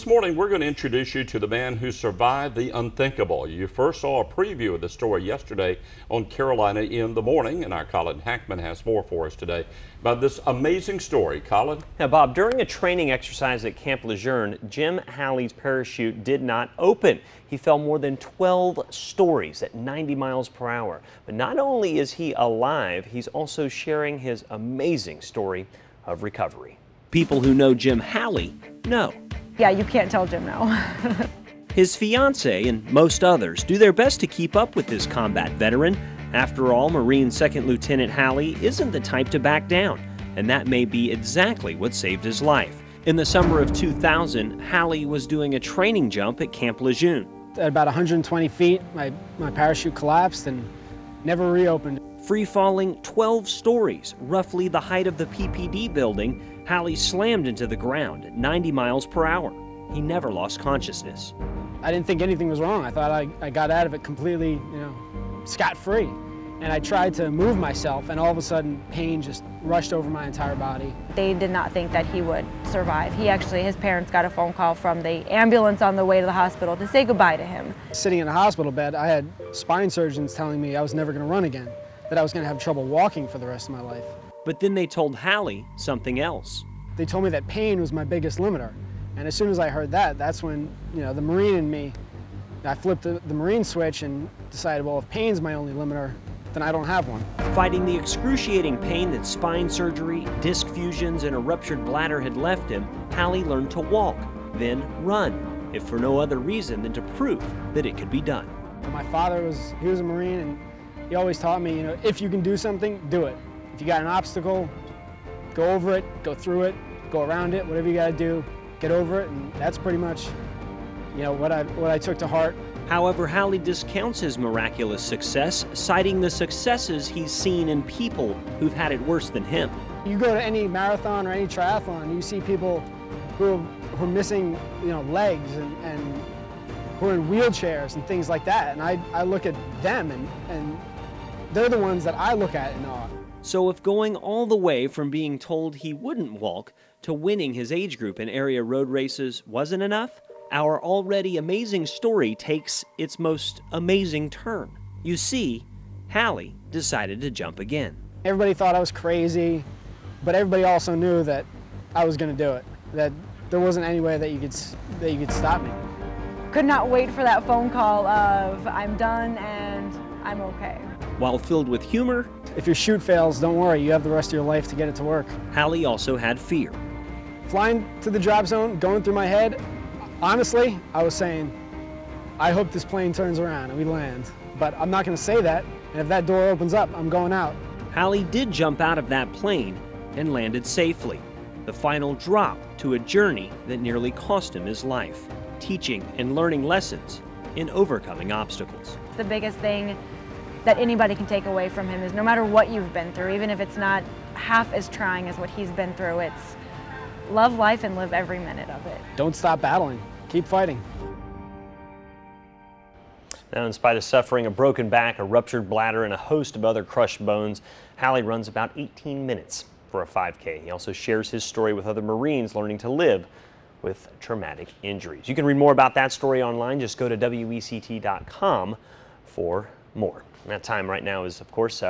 This morning, we're going to introduce you to the man who survived the unthinkable. You first saw a preview of the story yesterday on Carolina in the Morning, and our Colin Hackman has more for us today about this amazing story. Colin? Now, Bob, during a training exercise at Camp Lejeune, Jim Halley's parachute did not open. He fell more than 12 stories at 90 miles per hour. But not only is he alive, he's also sharing his amazing story of recovery. People who know Jim Halley know. Yeah, you can't tell Jim no. His fiancée and most others do their best to keep up with this combat veteran. After all, Marine Second Lieutenant Halley isn't the type to back down, and that may be exactly what saved his life. In the summer of 2000, Halley was doing a training jump at Camp Lejeune. At about 120 feet, my parachute collapsed and never reopened. Free-falling 12 stories, roughly the height of the PPD building, Halley slammed into the ground at 90 miles per hour. He never lost consciousness. I didn't think anything was wrong. I thought I got out of it completely, scot-free. And I tried to move myself, and all of a sudden, pain just rushed over my entire body. They did not think that he would survive. His parents got a phone call from the ambulance on the way to the hospital to say goodbye to him. Sitting in a hospital bed, I had spine surgeons telling me I was never going to run again, that I was going to have trouble walking for the rest of my life. But then they told Halley something else. They told me that pain was my biggest limiter. And as soon as I heard that, that's when, the Marine in me, I flipped the Marine switch and decided, well, if pain's my only limiter, then I don't have one. Fighting the excruciating pain that spine surgery, disc fusions, and a ruptured bladder had left him, Halley learned to walk, then run, if for no other reason than to prove that it could be done. My father was a Marine, and he always taught me, if you can do something, do it. If you got an obstacle, go over it, go through it, go around it, whatever you got to do, get over it, and that's pretty much, what I took to heart. However, Halley discounts his miraculous success, citing the successes he's seen in people who've had it worse than him. You go to any marathon or any triathlon, you see people who are missing, legs and who are in wheelchairs and things like that, and I look at them and they're the ones that I look at in awe. So if going all the way from being told he wouldn't walk to winning his age group in area road races wasn't enough, our already amazing story takes its most amazing turn. You see, Halley decided to jump again. Everybody thought I was crazy, but everybody also knew that I was going to do it, that there wasn't any way that you could stop me. Could not wait for that phone call of, I'm done and I'm okay. While filled with humor, if your chute fails, don't worry, you have the rest of your life to get it to work. Halley also had fear. Flying to the drop zone, going through my head, honestly, I was saying, I hope this plane turns around and we land. But I'm not going to say that, and if that door opens up, I'm going out. Halley did jump out of that plane and landed safely. The final drop to a journey that nearly cost him his life, teaching and learning lessons in overcoming obstacles. The biggest thing that anybody can take away from him is no matter what you've been through, even if it's not half as trying as what he's been through, it's love life and live every minute of it. Don't stop battling. Keep fighting. Now, in spite of suffering a broken back, a ruptured bladder, and a host of other crushed bones, Halley runs about 18 minutes for a 5K. He also shares his story with other Marines learning to live with traumatic injuries. You can read more about that story online. Just go to WECT.com for more. And that time right now is, of course,